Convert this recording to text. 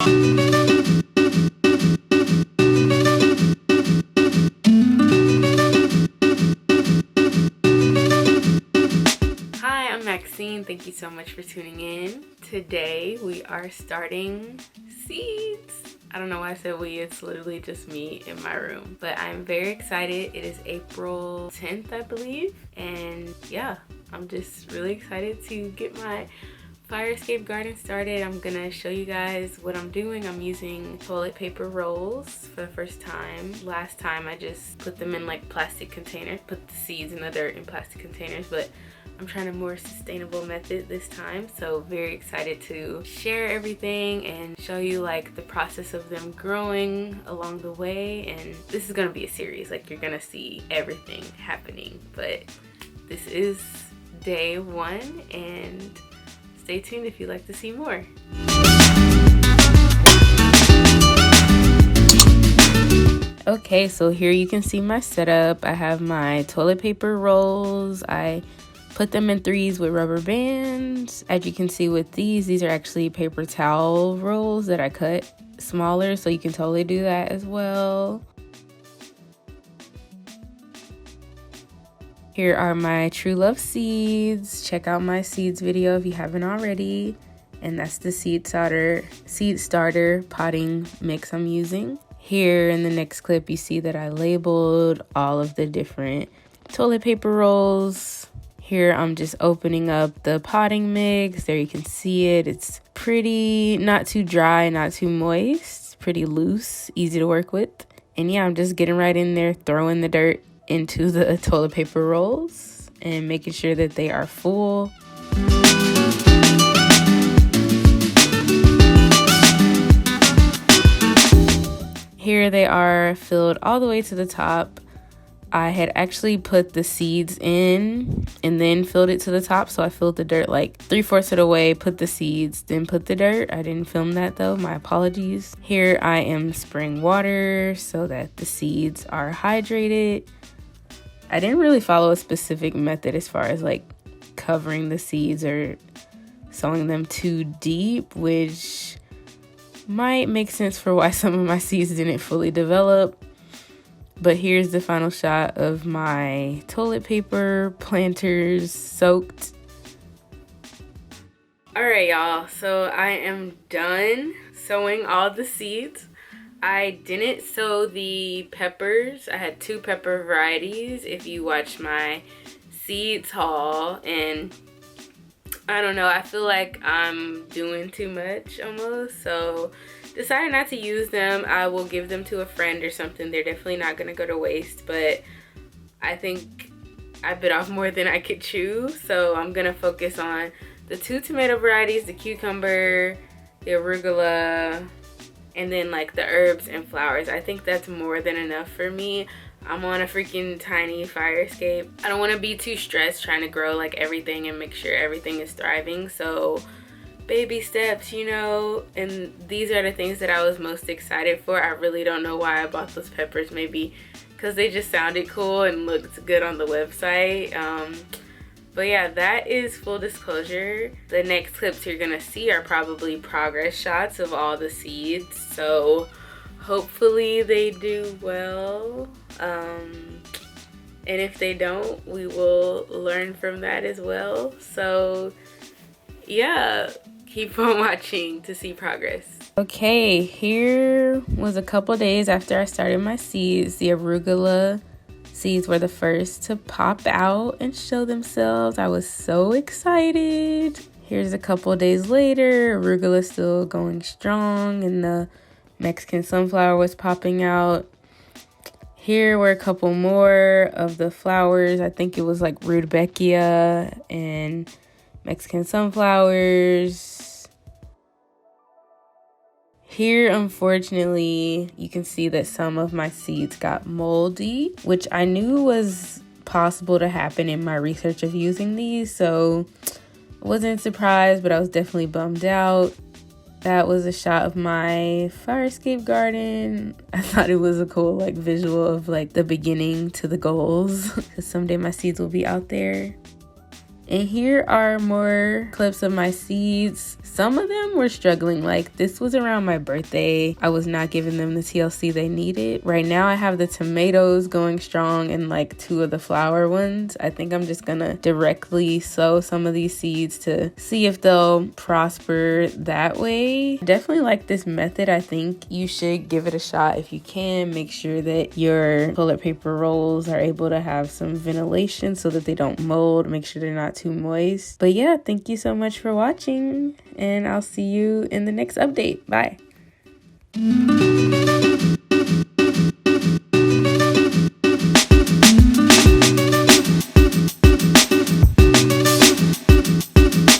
Hi, I'm Maxine. Thank you so much for tuning in. Today we are starting seeds. I don't know why I said we, it's literally just me in my room. But I'm very excited. It is April 10th, I believe. And yeah, I'm just really excited to get my fire escape garden started. I'm gonna show you guys what I'm doing. I'm using toilet paper rolls for the first time. Last time I just put them in like plastic containers, put the seeds in the dirt in plastic containers, but I'm trying a more sustainable method this time, so very excited to share everything and show you like the process of them growing along the way. And this is gonna be a series, like you're gonna see everything happening, but this is day one, and stay tuned if you'd like to see more. Okay, so here you can see my setup. I have my toilet paper rolls. I put them in threes with rubber bands. As you can see with these are actually paper towel rolls that I cut smaller, so you can totally do that as well. Here are my True Love seeds. Check out my seeds video if you haven't already. And that's the seed starter potting mix I'm using. Here in the next clip, you see that I labeled all of the different toilet paper rolls. Here I'm just opening up the potting mix. There you can see it. It's pretty, not too dry, not too moist, pretty loose, easy to work with. And yeah, I'm just getting right in there, throwing the dirt into the toilet paper rolls and making sure that they are full. Here they are filled all the way to the top. I had actually put the seeds in and then filled it to the top. So I filled the dirt like 3/4 of the way, put the seeds, then put the dirt. I didn't film that though, my apologies. Here I am spraying water so that the seeds are hydrated. I didn't really follow a specific method as far as like covering the seeds or sowing them too deep, which might make sense for why some of my seeds didn't fully develop. But here's the final shot of my toilet paper planters soaked. All right, y'all, so I am done sowing all the seeds. I didn't sow the peppers. I had 2 pepper varieties if you watch my seeds haul, and I don't know, I feel like I'm doing too much almost, so decided not to use them. I will give them to a friend or something. They're definitely not gonna go to waste, but I think I bit off more than I could chew, so I'm gonna focus on the 2 tomato varieties, the cucumber, the arugula, and then like the herbs and flowers. I think that's more than enough for me. I'm on a freaking tiny fire escape. I don't want to be too stressed trying to grow like everything and make sure everything is thriving, so baby steps, you know. And these are the things that I was most excited for. I really don't know why I bought those peppers, maybe because they just sounded cool and looked good on the website. But yeah, that is full disclosure. The next clips you're gonna see are probably progress shots of all the seeds, so hopefully they do well. And if they don't, we will learn from that as well. So yeah, keep on watching to see progress. Okay, here was a couple days after I started my seeds. The arugula seeds were the first to pop out and show themselves. I was so excited. Here's a couple days later, arugula still going strong and the Mexican sunflower was popping out. Here were a couple more of the flowers. I think it was like rudbeckia and Mexican sunflowers. Here, unfortunately, you can see that some of my seeds got moldy, which I knew was possible to happen in my research of using these, so I wasn't surprised, but I was definitely bummed out. That was a shot of my fire escape garden. I thought it was a cool like visual of like the beginning to the goals, because someday my seeds will be out there. And here are more clips of my seeds. Some of them were struggling. Like, this was around my birthday. I was not giving them the TLC they needed. Right now I have the tomatoes going strong and like 2 of the flower ones. I think I'm just gonna directly sow some of these seeds to see if they'll prosper that way. Definitely like this method. I think you should give it a shot if you can. Make sure that your toilet paper rolls are able to have some ventilation so that they don't mold. Make sure they're not too moist. But yeah, thank you so much for watching, and I'll see you in the next update. Bye.